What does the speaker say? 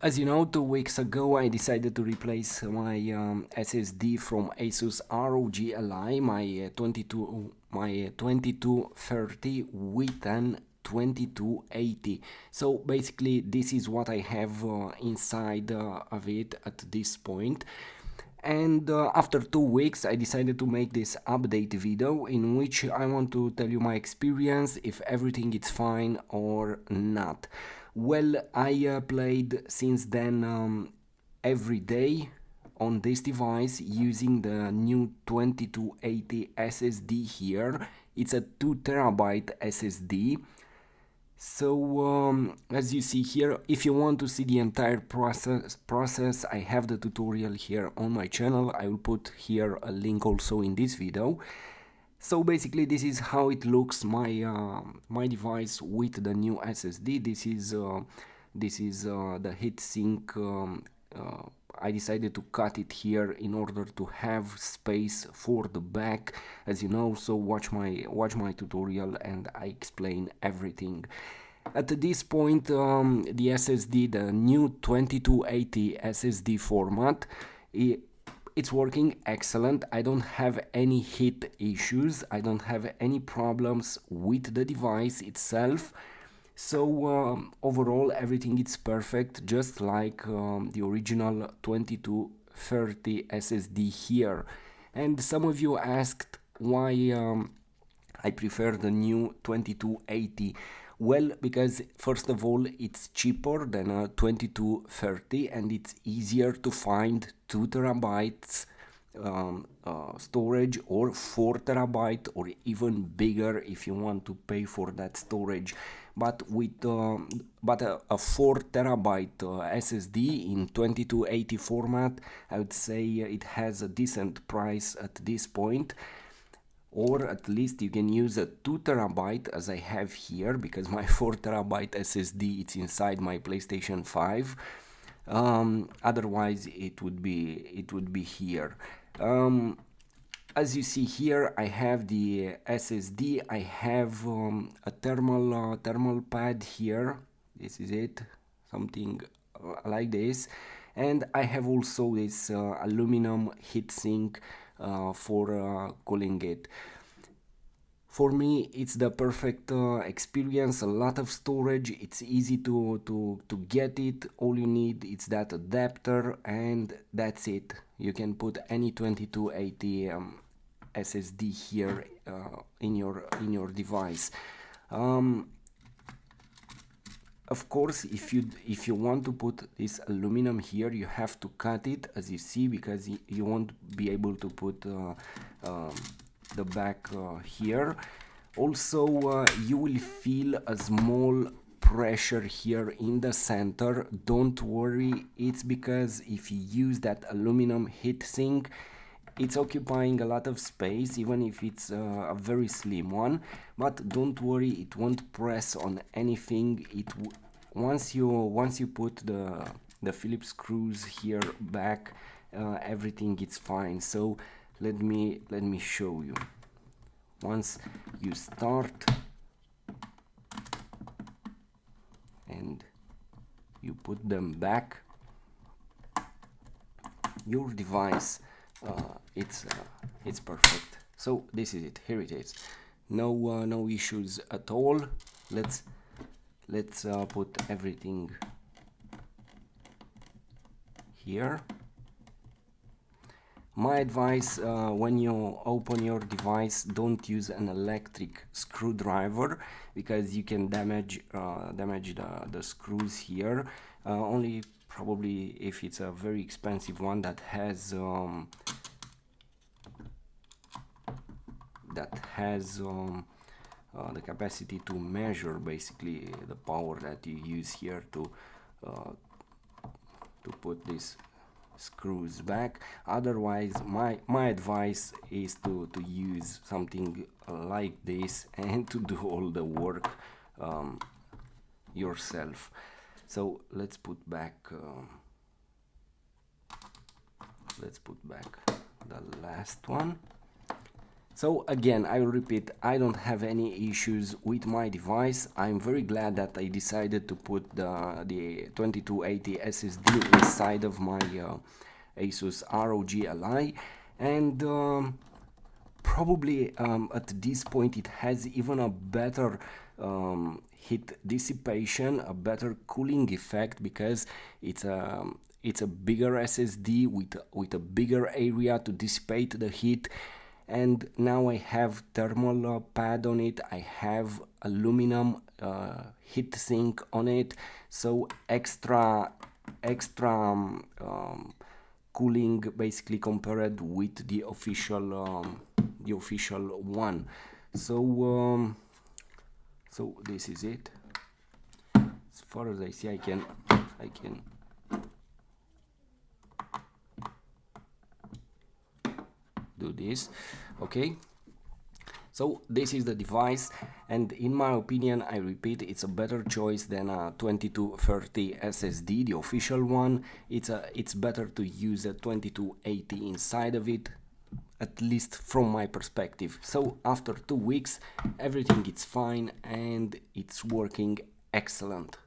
As you know, 2 weeks ago I decided to replace my SSD from Asus ROG Ally, my 2230 with an 2280. So basically this is what I have inside of it at this point. And after 2 weeks I decided to make this update video in which I want to tell you my experience, if everything is fine or not. Well, I played since then every day on this device using the new 2280 SSD here. It's a 2 TB SSD. So as you see here, if you want to see the entire process, I have the tutorial here on my channel. I will put here a link also in this video. So basically this is how it looks, my device with the new SSD. This is the heatsink. I decided to cut it here in order to have space for the back, as you know. So watch my tutorial and I explain everything. At this point, the SSD, the new 2280 SSD format, it's working excellent. I don't have any heat issues. I don't have any problems with the device itself. So overall everything is perfect, just like the original 2230 SSD here. And some of you asked why I prefer the new 2280. Well, because first of all it's cheaper than a 2230 and it's easier to find 2 TB storage, or 4 TB, or even bigger if you want to pay for that storage. But with a 4 TB SSD in 2280 format, I would say it has a decent price at this point. Or at least you can use a 2 TB as I have here, because my 4 TB SSD it's inside my PlayStation 5. Otherwise it would be here. As you see here, I have the SSD. I have a thermal pad here. This is it, something like this. And I have also this aluminum heatsink for cooling it. For me, it's the perfect experience. A lot of storage. It's easy to get it. All you need is that adapter, and that's it. You can put any 2280 SSD here in your device. Of course, if you want to put this aluminum here, you have to cut it, as you see, because you won't be able to put the back here. Also, you will feel a small pressure here in the center. Don't worry, it's because if you use that aluminum heatsink, it's occupying a lot of space, even if it's a very slim one. But don't worry, it won't press on anything. Once you put the Phillips screws here back, everything is fine. So let me show you. Once you start and you put them back, your device it's perfect. So this is it. Here it is. No issues at all. Let's put everything here. My advice, when you open your device, don't use an electric screwdriver, because you can damage the screws here. Only probably if it's a very expensive one that has the capacity to measure basically the power that you use here to put these screws back. Otherwise, my advice is to use something like this and to do all the work yourself. So let's put back the last one. So again, I will repeat, I don't have any issues with my device. I'm very glad that I decided to put the 2280 SSD inside of my Asus ROG Ally, and probably at this point it has even a better heat dissipation, a better cooling effect, because it's a bigger SSD with a bigger area to dissipate the heat. And now I have thermal pad on it, I have aluminum heat sink on it, so extra cooling basically compared with the official one. So so this is it. As far as I see, I can do this. Okay, so this is the device, and in my opinion, I repeat, it's a better choice than a 2230 SSD, the official one. It's better to use a 2280 inside of it, at least from my perspective. So after 2 weeks, everything is fine and it's working excellent.